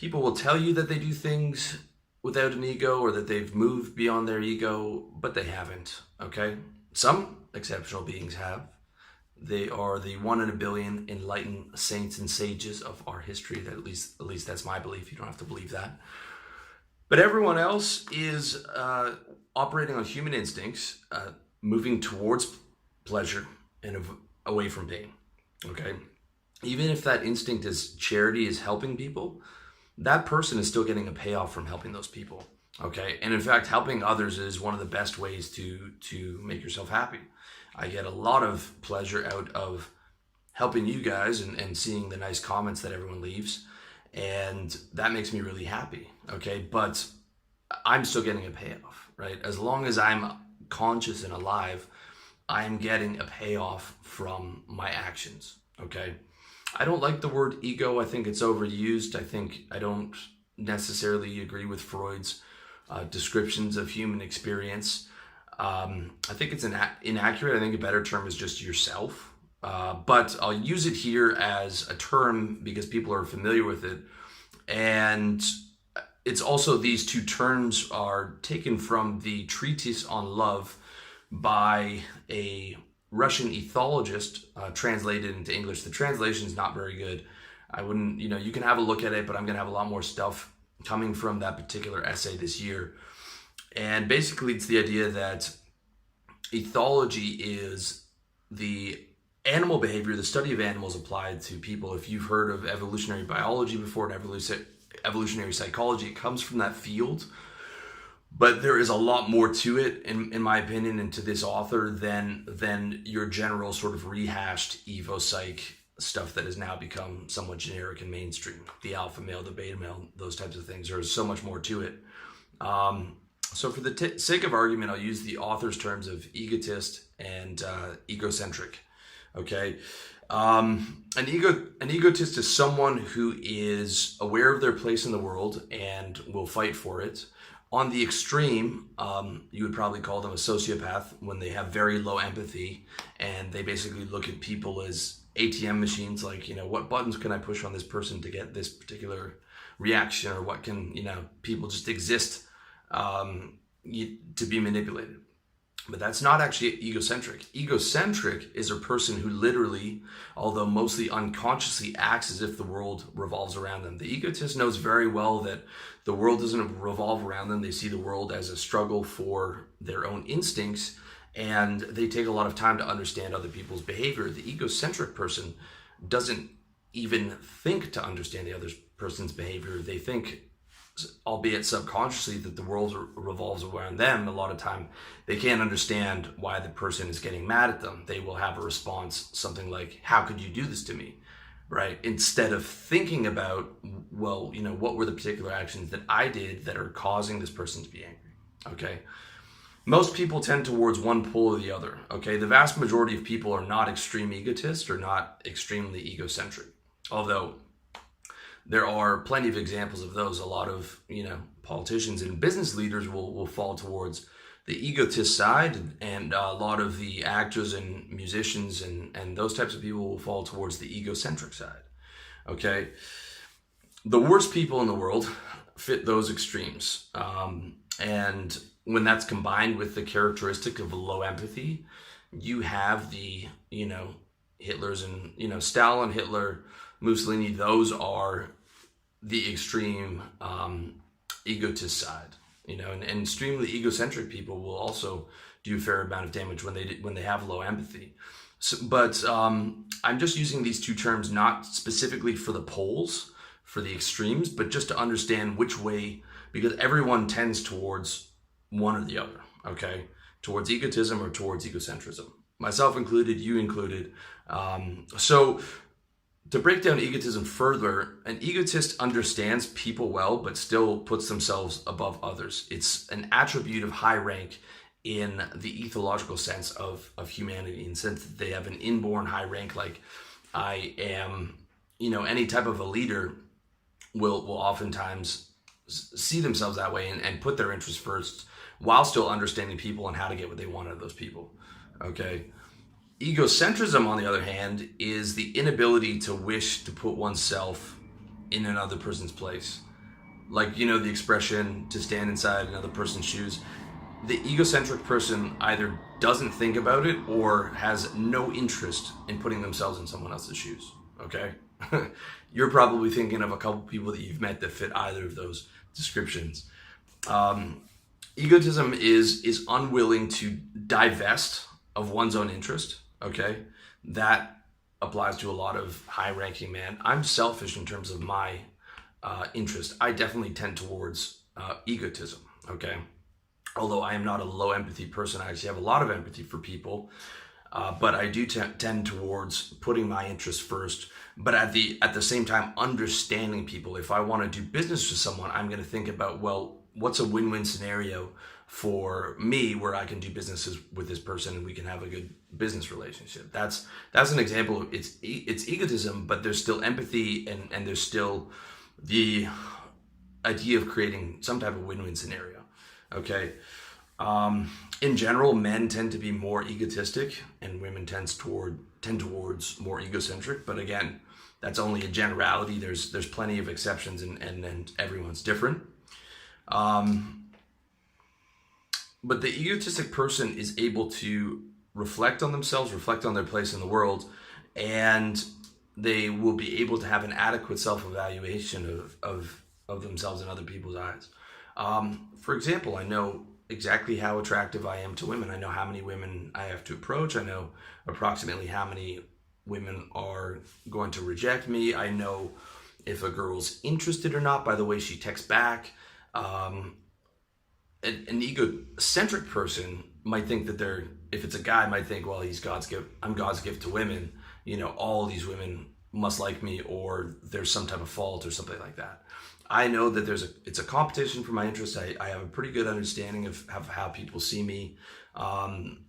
People will tell you that they do things without an ego or that they've moved beyond their ego, but they haven't, okay? Some exceptional beings have. They are the 1 in a billion enlightened saints and sages of our history. That at least that's my belief. You don't have to believe that. But everyone else is operating on human instincts, moving towards pleasure and away from pain, okay? Even if that instinct is charity, is helping people, that person is still getting a payoff from helping those people, okay? And in fact, helping others is one of the best ways to make yourself happy. I get a lot of pleasure out of helping you guys and seeing the nice comments that everyone leaves, and that makes me really happy, okay? But I'm still getting a payoff, right? As long as I'm conscious and alive, I'm getting a payoff from my actions, okay? I don't like the word ego. I think it's overused. I don't necessarily agree with Freud's descriptions of human experience. I think it's inaccurate. I think a better term is just yourself. But I'll use it here as a term because people are familiar with it. And it's also, these two terms are taken from the Treatise on Love by a Russian ethologist, translated into English. The translation is not very good. I wouldn't, you can have a look at it, but I'm going to have a lot more stuff coming from that particular essay this year. And basically, it's the idea that ethology is the animal behavior, the study of animals applied to people. If you've heard of evolutionary biology before and evolutionary psychology, it comes from that field. But there is a lot more to it, in my opinion, and to this author than your general sort of rehashed Evo Psych stuff that has now become somewhat generic and mainstream. The alpha male, the beta male, those types of things. There's so much more to it. So for the sake of argument, I'll use the author's terms of egotist and egocentric. Okay, an egotist is someone who is aware of their place in the world and will fight for it. On the extreme, you would probably call them a sociopath when they have very low empathy and they basically look at people as ATM machines, like, what buttons can I push on this person to get this particular reaction, or what can, people just exist to be manipulated. But that's not actually egocentric. Egocentric is a person who literally, although mostly unconsciously, acts as if the world revolves around them. The egotist knows very well that the world doesn't revolve around them. They see the world as a struggle for their own instincts, and they take a lot of time to understand other people's behavior. The egocentric person doesn't even think to understand the other person's behavior. They think, albeit subconsciously, that the world revolves around them. A lot of time they can't understand why the person is getting mad at them. They will have a response, something like, how could you do this to me, right? Instead of thinking about, well, what were the particular actions that I did that are causing this person to be angry, okay? Most people tend towards one pole or the other, okay? The vast majority of people are not extreme egotists or not extremely egocentric, although there are plenty of examples of those. A lot of, politicians and business leaders will fall towards the egotist side, and a lot of the actors and musicians and those types of people will fall towards the egocentric side, okay? The worst people in the world fit those extremes. And when that's combined with the characteristic of low empathy, you have the, Hitlers and, Stalin, Hitler, Mussolini, those are the extreme egotist side, and extremely egocentric people will also do a fair amount of damage when they have low empathy. So, but I'm just using these two terms not specifically for the poles, for the extremes, but just to understand which way, because everyone tends towards one or the other, okay? Towards egotism or towards egocentrism. Myself included, you included. So to break down egotism further, an egotist understands people well, but still puts themselves above others. It's an attribute of high rank in the ethological sense of humanity, in the sense that they have an inborn high rank. Like, I am, any type of a leader will oftentimes see themselves that way and put their interests first while still understanding people and how to get what they want out of those people, okay? Egocentrism, on the other hand, is the inability to wish to put oneself in another person's place. Like, you know, the expression to stand inside another person's shoes. The egocentric person either doesn't think about it or has no interest in putting themselves in someone else's shoes. Okay? You're probably thinking of a couple people that you've met that fit either of those descriptions. Egotism is unwilling to divest of one's own interest. Okay? That applies to a lot of high-ranking men. I'm selfish in terms of my interest. I definitely tend towards egotism. Okay? Although I am not a low empathy person, I actually have a lot of empathy for people, but I do tend towards putting my interests first. But at the same time, understanding people. If I want to do business with someone, I'm going to think about, well, what's a win-win scenario for me where I can do businesses with this person and we can have a good business relationship. That's an example. It's egotism, but there's still empathy and there's still the idea of creating some type of win-win scenario. Okay. In general, men tend to be more egotistic and women tend towards more egocentric. But again, that's only a generality. There's plenty of exceptions and everyone's different. But the egotistic person is able to reflect on themselves, reflect on their place in the world, and they will be able to have an adequate self-evaluation of themselves in other people's eyes. For example, I know exactly how attractive I am to women. I know how many women I have to approach. I know approximately how many women are going to reject me. I know if a girl's interested or not by the way she texts back. An egocentric person might think that if it's a guy, might think, well, he's God's gift. I'm God's gift to women. You know, all these women must like me, or there's some type of fault or something like that. I know that it's a competition for my interests. I have a pretty good understanding of how people see me,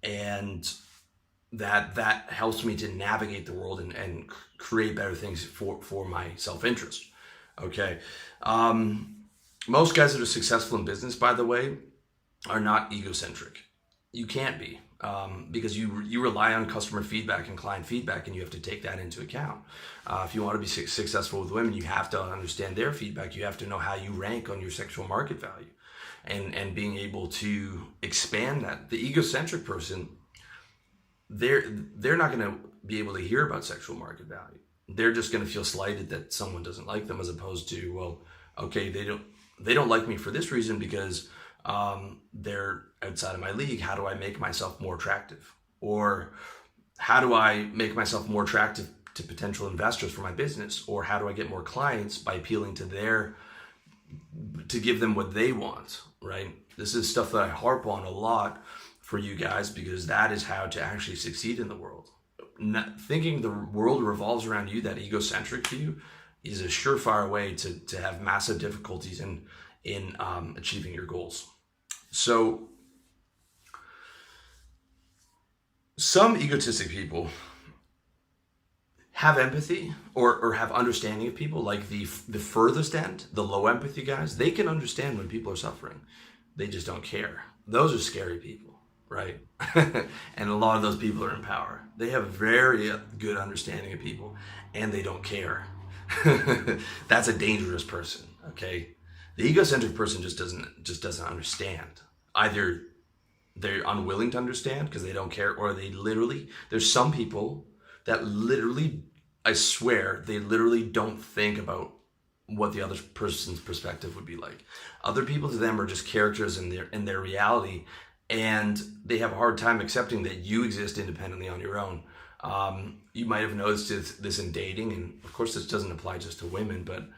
and that helps me to navigate the world and create better things for my self-interest. Okay. Most guys that are successful in business, by the way, are not egocentric. You can't be, because you rely on customer feedback and client feedback, and you have to take that into account. If you want to be successful with women, you have to understand their feedback. You have to know how you rank on your sexual market value, and being able to expand that. The egocentric person, they're not going to be able to hear about sexual market value. They're just going to feel slighted that someone doesn't like them, as opposed to, well, okay, they don't like me for this reason because they're outside of my league. How do I make myself more attractive? Or how do I make myself more attractive to potential investors for my business? Or how do I get more clients by appealing to give them what they want, right? This is stuff that I harp on a lot for you guys, because that is how to actually succeed in the world. Thinking the world revolves around you, that egocentric view, is a surefire way to have massive difficulties in achieving your goals. So some egotistic people have empathy or have understanding of people, like the furthest end, the low empathy guys. They can understand when people are suffering. They just don't care. Those are scary people, right? And a lot of those people are in power. They have very good understanding of people and they don't care. That's a dangerous person. Okay, the egocentric person just doesn't understand. Either they're unwilling to understand because they don't care, or there's some people that literally, I swear, they literally don't think about what the other person's perspective would be like. Other people to them are just characters in their reality, and they have a hard time accepting that you exist independently on your own. You might have noticed this in dating, and of course this doesn't apply just to women, but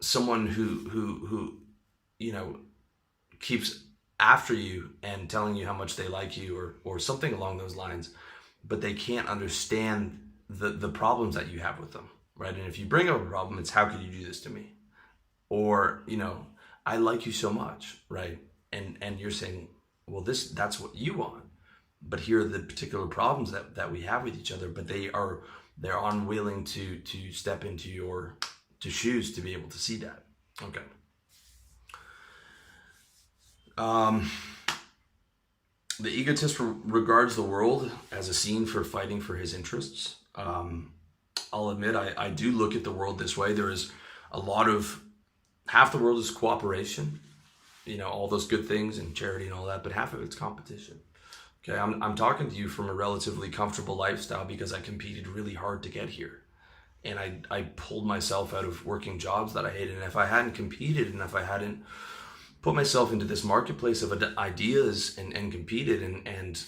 someone who keeps after you and telling you how much they like you or something along those lines, but they can't understand the problems that you have with them, right? And if you bring up a problem, it's, how could you do this to me? Or, I like you so much, right? And you're saying, well, that's what you want. But here are the particular problems that we have with each other, but they're unwilling to step into your shoes to be able to see that. Okay. The egotist regards the world as a scene for fighting for his interests. I'll admit I do look at the world this way. There is a lot of half the world is cooperation, all those good things and charity and all that, but half of it's competition. Okay, I'm talking to you from a relatively comfortable lifestyle because I competed really hard to get here. And I pulled myself out of working jobs that I hated. And if I hadn't competed and if I hadn't put myself into this marketplace of ideas and competed and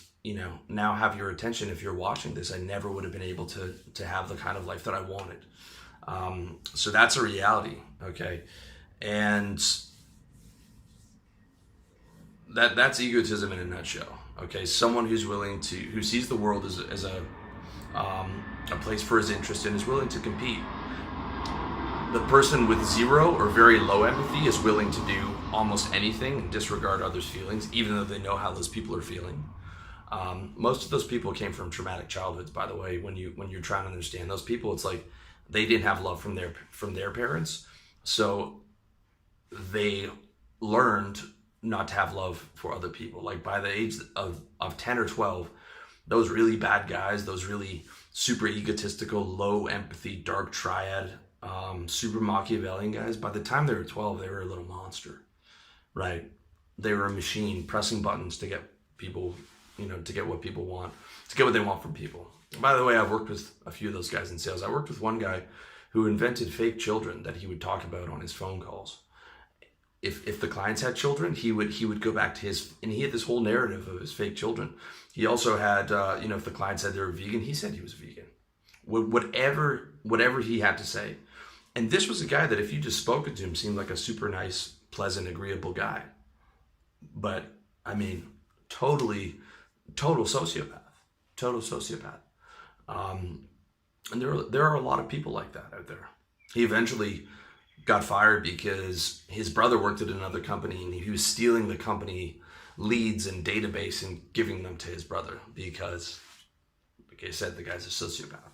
now have your attention, if you're watching this, I never would have been able to have the kind of life that I wanted. So that's a reality, okay? And that's egotism in a nutshell, okay? Someone who sees the world as a place for his interest and is willing to compete. The person with zero or very low empathy is willing to do almost anything and disregard others' feelings, even though they know how those people are feeling. Most of those people came from traumatic childhoods, by the way. When you're trying to understand those people, it's like they didn't have love from their parents, so they learned not to have love for other people. Like by the age of 10 or 12, those really bad guys, those really super egotistical, low empathy, dark triad, super Machiavellian guys, by the time they were 12, they were a little monster, right? They were a machine pressing buttons to get people, to get what people want, to get what they want from people. By the way, I've worked with a few of those guys in sales. I worked with one guy who invented fake children that he would talk about on his phone calls. If the clients had children, he would go back to and he had this whole narrative of his fake children. He also had, if the client said they were vegan, he said he was vegan. Whatever he had to say. And this was a guy that if you just spoken to him, seemed like a super nice, pleasant, agreeable guy. But, total sociopath. Total sociopath. And there are a lot of people like that out there. He eventually got fired because his brother worked at another company and he was stealing the company leads and database and giving them to his brother because, like I said, the guy's a sociopath.